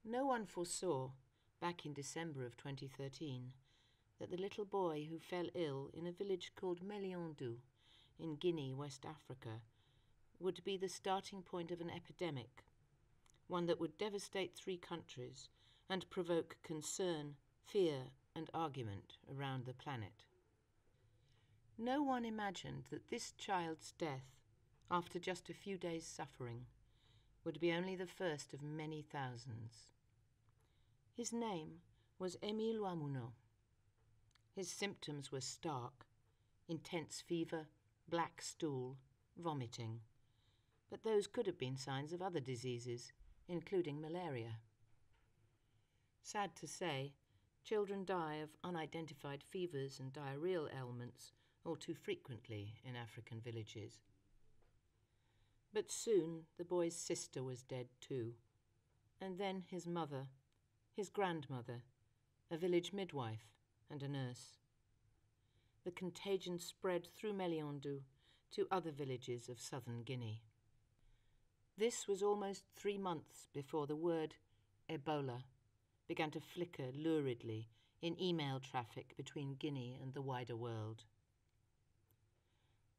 No one foresaw, back in December of 2013, that the little boy who fell ill in a village called Meliandou in Guinea, West Africa, would be the starting point of an epidemic, one that would devastate 3 countries and provoke concern, fear, and argument around the planet. No one imagined that this child's death, after just a few days' suffering, would be only the first of many thousands. His name was Émile Ouamounot. His symptoms were stark: intense fever, black stool, vomiting. But those could have been signs of other diseases, including malaria. Sad to say, children die of unidentified fevers and diarrheal ailments all too frequently in African villages. But soon the boy's sister was dead too, and then his mother, his grandmother, a village midwife, and a nurse. The contagion spread through Meliandou to other villages of southern Guinea. This was almost 3 months before the word Ebola began to flicker luridly in email traffic between Guinea and the wider world.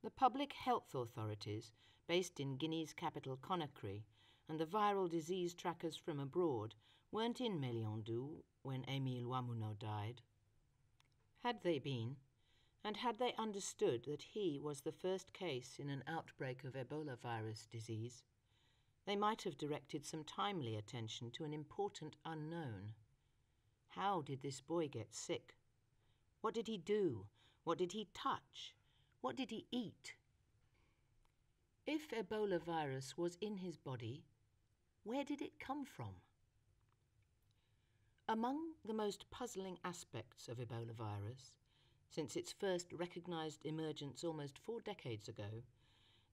The public health authorities, based in Guinea's capital Conakry, and the viral disease trackers from abroad weren't in Meliandou when Émile Ouamounot died. Had they been, and had they understood that he was the first case in an outbreak of Ebola virus disease, they might have directed some timely attention to an important unknown. How did this boy get sick? What did he do? What did he touch? What did he eat? If Ebola virus was in his body, where did it come from? Among the most puzzling aspects of Ebola virus, since its first recognized emergence almost 4 decades ago,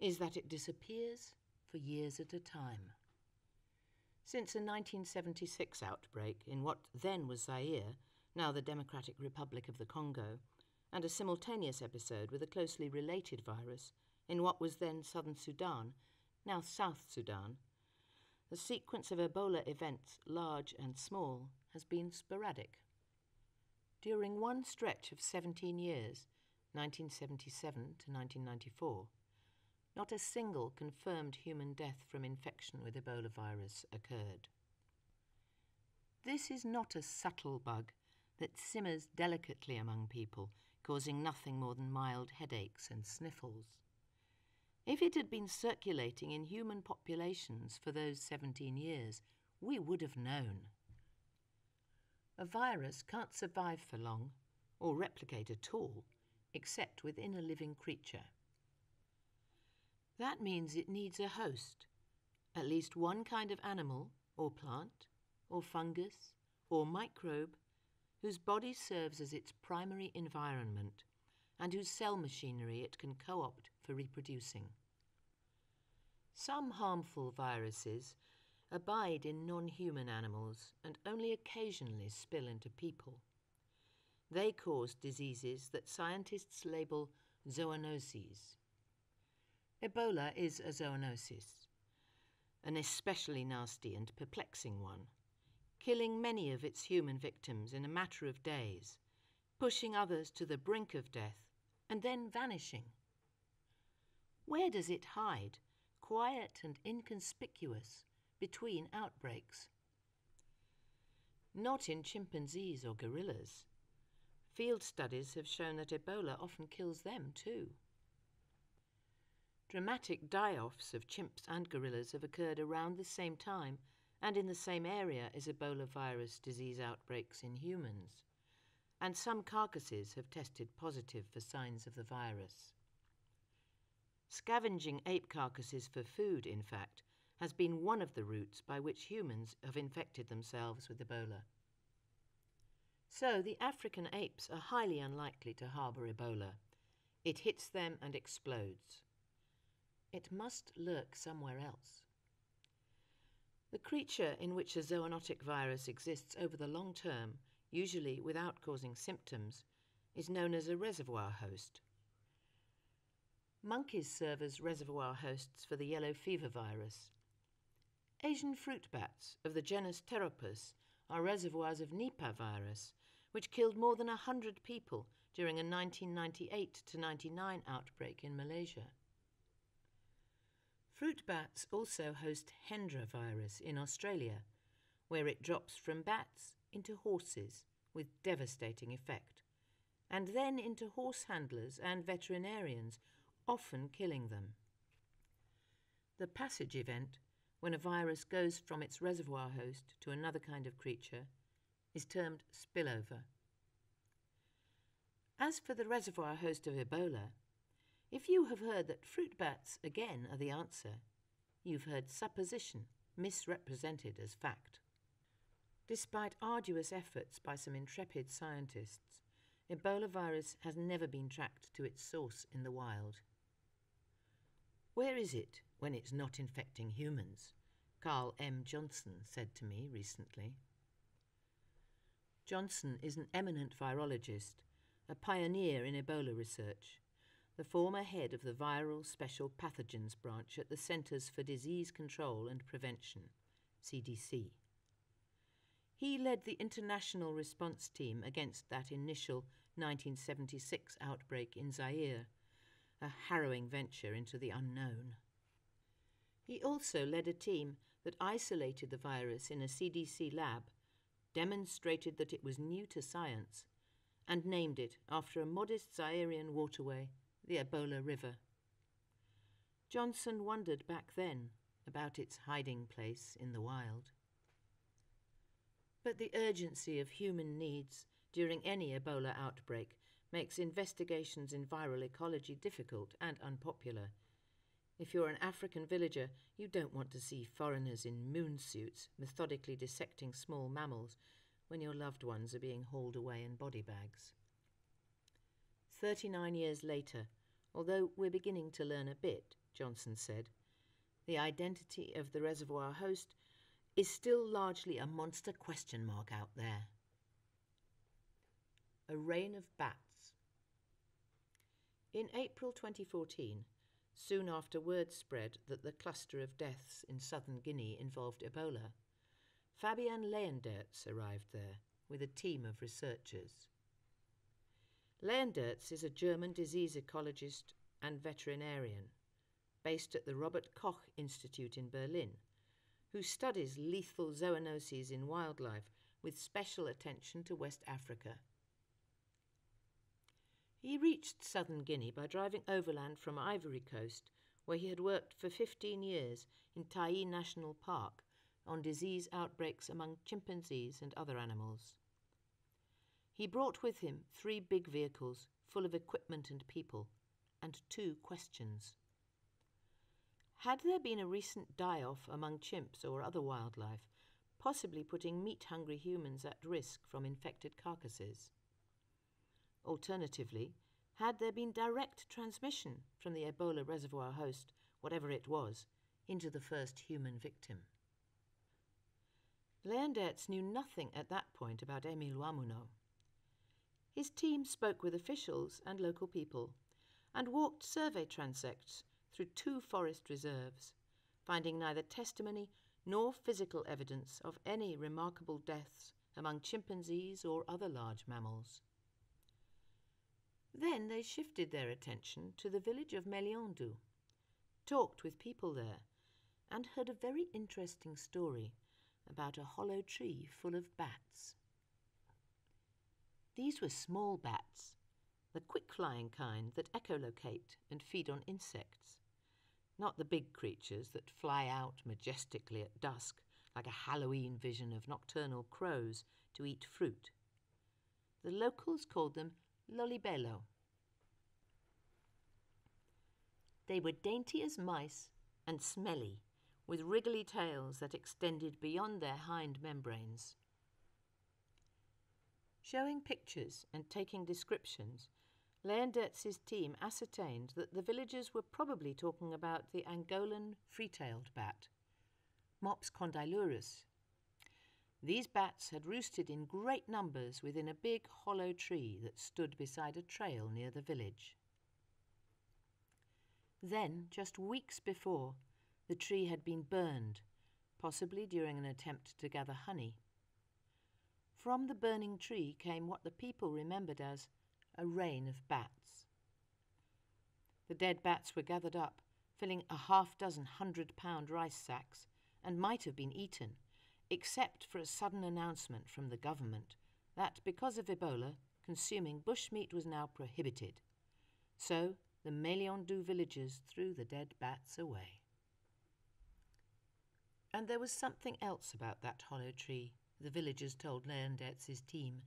is that it disappears for years at a time. Since a 1976 outbreak in what then was Zaire, now the Democratic Republic of the Congo, and a simultaneous episode with a closely related virus in what was then Southern Sudan, now South Sudan, the sequence of Ebola events, large and small, has been sporadic. During one stretch of 17 years, 1977 to 1994, not a single confirmed human death from infection with Ebola virus occurred. This is not a subtle bug that simmers delicately among people, causing nothing more than mild headaches and sniffles. If it had been circulating in human populations for those 17 years, we would have known. A virus can't survive for long, or replicate at all, except within a living creature. That means it needs a host, at least one kind of animal, or plant, or fungus, or microbe, whose body serves as its primary environment and whose cell machinery it can co-opt for reproducing. Some harmful viruses abide in non-human animals and only occasionally spill into people. They cause diseases that scientists label zoonoses. Ebola is a zoonosis, an especially nasty and perplexing one, killing many of its human victims in a matter of days, pushing others to the brink of death, and then vanishing. Where does it hide, quiet and inconspicuous, between outbreaks? Not in chimpanzees or gorillas. Field studies have shown that Ebola often kills them too. Dramatic die-offs of chimps and gorillas have occurred around the same time and in the same area as Ebola virus disease outbreaks in humans, and some carcasses have tested positive for signs of the virus. Scavenging ape carcasses for food, in fact, has been one of the routes by which humans have infected themselves with Ebola. So the African apes are highly unlikely to harbour Ebola. It hits them and explodes. It must lurk somewhere else. The creature in which a zoonotic virus exists over the long term, usually without causing symptoms, is known as a reservoir host. Monkeys serve as reservoir hosts for the yellow fever virus. Asian fruit bats of the genus Pteropus are reservoirs of Nipah virus, which killed more than 100 people during a 1998-99 outbreak in Malaysia. Fruit bats also host Hendra virus in Australia, where it drops from bats into horses with devastating effect, and then into horse handlers and veterinarians, often killing them. The passage event, when a virus goes from its reservoir host to another kind of creature, is termed spillover. As for the reservoir host of Ebola, if you have heard that fruit bats again are the answer, you've heard supposition misrepresented as fact. Despite arduous efforts by some intrepid scientists, Ebola virus has never been tracked to its source in the wild. Where is it when it's not infecting humans? Carl M. Johnson said to me recently. Johnson is an eminent virologist, a pioneer in Ebola research, the former head of the Viral Special Pathogens branch at the Centers for Disease Control and Prevention, CDC. He led the international response team against that initial 1976 outbreak in Zaire, a harrowing venture into the unknown. He also led a team that isolated the virus in a CDC lab, demonstrated that it was new to science, and named it after a modest Zairean waterway, the Ebola River. Johnson wondered back then about its hiding place in the wild. But the urgency of human needs during any Ebola outbreak makes investigations in viral ecology difficult and unpopular. If you're an African villager, you don't want to see foreigners in moon suits methodically dissecting small mammals when your loved ones are being hauled away in body bags. 39 years later, although we're beginning to learn a bit, Johnson said, the identity of the reservoir host is still largely a monster question mark out there. A reign of bats. In April 2014, soon after word spread that the cluster of deaths in southern Guinea involved Ebola, Fabian Leyendertz arrived there with a team of researchers. Leyendertz is a German disease ecologist and veterinarian based at the Robert Koch Institute in Berlin, who studies lethal zoonoses in wildlife with special attention to West Africa. He reached southern Guinea by driving overland from Ivory Coast, where he had worked for 15 years in Tai National Park on disease outbreaks among chimpanzees and other animals. He brought with him 3 big vehicles full of equipment and people, and 2 questions. Had there been a recent die-off among chimps or other wildlife, possibly putting meat-hungry humans at risk from infected carcasses? Alternatively, had there been direct transmission from the Ebola reservoir host, whatever it was, into the first human victim? Leyendertz knew nothing at that point about Émile Ouamounot. His team spoke with officials and local people and walked survey transects through 2 forest reserves, finding neither testimony nor physical evidence of any remarkable deaths among chimpanzees or other large mammals. Then they shifted their attention to the village of Meliandou, talked with people there, and heard a very interesting story about a hollow tree full of bats. These were small bats, the quick-flying kind that echolocate and feed on insects, not the big creatures that fly out majestically at dusk like a Halloween vision of nocturnal crows to eat fruit. The locals called them lolibello. They were dainty as mice and smelly, with wriggly tails that extended beyond their hind membranes. Showing pictures and taking descriptions, Leyendertz's team ascertained that the villagers were probably talking about the Angolan free-tailed bat, Mops condylurus. These bats had roosted in great numbers within a big hollow tree that stood beside a trail near the village. Then, just weeks before, the tree had been burned, possibly during an attempt to gather honey. From the burning tree came what the people remembered as a rain of bats. The dead bats were gathered up, filling a half-dozen 100-pound rice sacks, and might have been eaten, except for a sudden announcement from the government that, because of Ebola, consuming bushmeat was now prohibited. So the Meliandou villagers threw the dead bats away. And there was something else about that hollow tree, the villagers told Leondetz's team.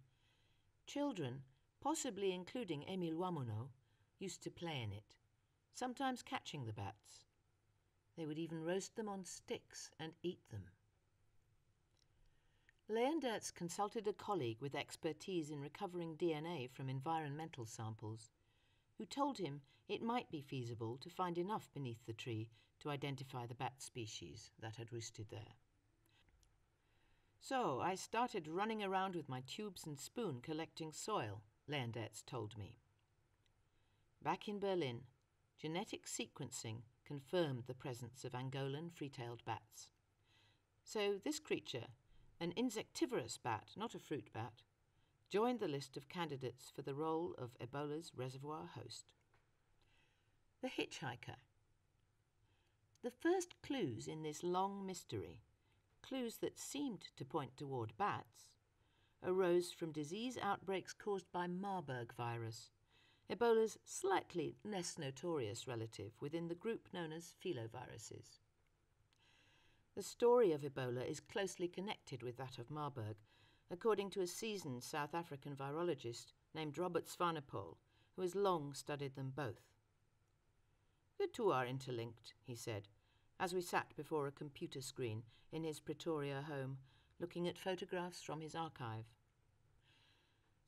Children, possibly including Émile Wamono, used to play in it, sometimes catching the bats. They would even roast them on sticks and eat them. Leondetz consulted a colleague with expertise in recovering DNA from environmental samples, who told him it might be feasible to find enough beneath the tree to identify the bat species that had roosted there. So I started running around with my tubes and spoon collecting soil, Leondetz told me. Back in Berlin, genetic sequencing confirmed the presence of Angolan free-tailed bats. So this creature, an insectivorous bat, not a fruit bat, joined the list of candidates for the role of Ebola's reservoir host. The hitchhiker. The first clues in this long mystery, clues that seemed to point toward bats, arose from disease outbreaks caused by Marburg virus, Ebola's slightly less notorious relative within the group known as filoviruses. The story of Ebola is closely connected with that of Marburg, according to a seasoned South African virologist named Robert Swanepoel, who has long studied them both. The two are interlinked, he said, as we sat before a computer screen in his Pretoria home, looking at photographs from his archive.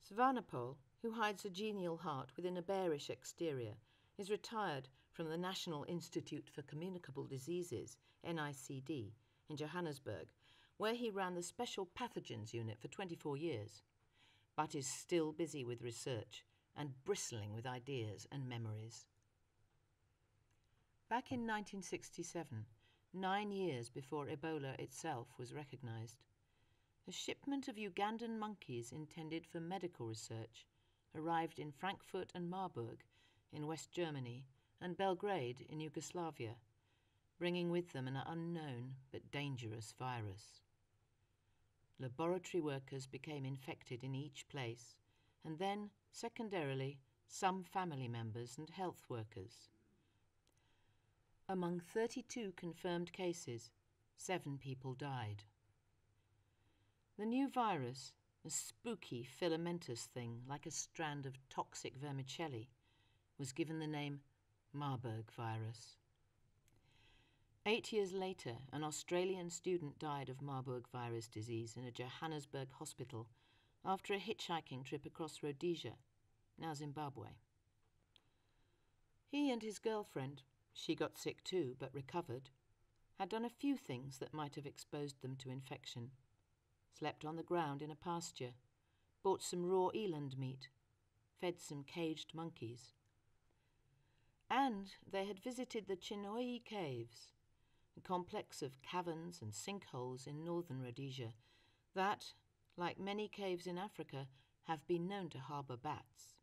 Swanepoel, who hides a genial heart within a bearish exterior, is retired from the National Institute for Communicable Diseases, NICD, in Johannesburg, where he ran the Special Pathogens Unit for 24 years, but is still busy with research and bristling with ideas and memories. Back in 1967, 9 years before Ebola itself was recognized, a shipment of Ugandan monkeys intended for medical research arrived in Frankfurt and Marburg in West Germany and Belgrade in Yugoslavia, bringing with them an unknown but dangerous virus. Laboratory workers became infected in each place, and then, secondarily, some family members and health workers. Among 32 confirmed cases, 7 people died. The new virus, a spooky filamentous thing like a strand of toxic vermicelli, was given the name Marburg virus. 8 years later, an Australian student died of Marburg virus disease in a Johannesburg hospital after a hitchhiking trip across Rhodesia, now Zimbabwe. He and his girlfriend, she got sick too but recovered, had done a few things that might have exposed them to infection. Slept on the ground in a pasture, bought some raw eland meat, fed some caged monkeys. And they had visited the Chinoi Caves, a complex of caverns and sinkholes in northern Rhodesia that, like many caves in Africa, have been known to harbour bats.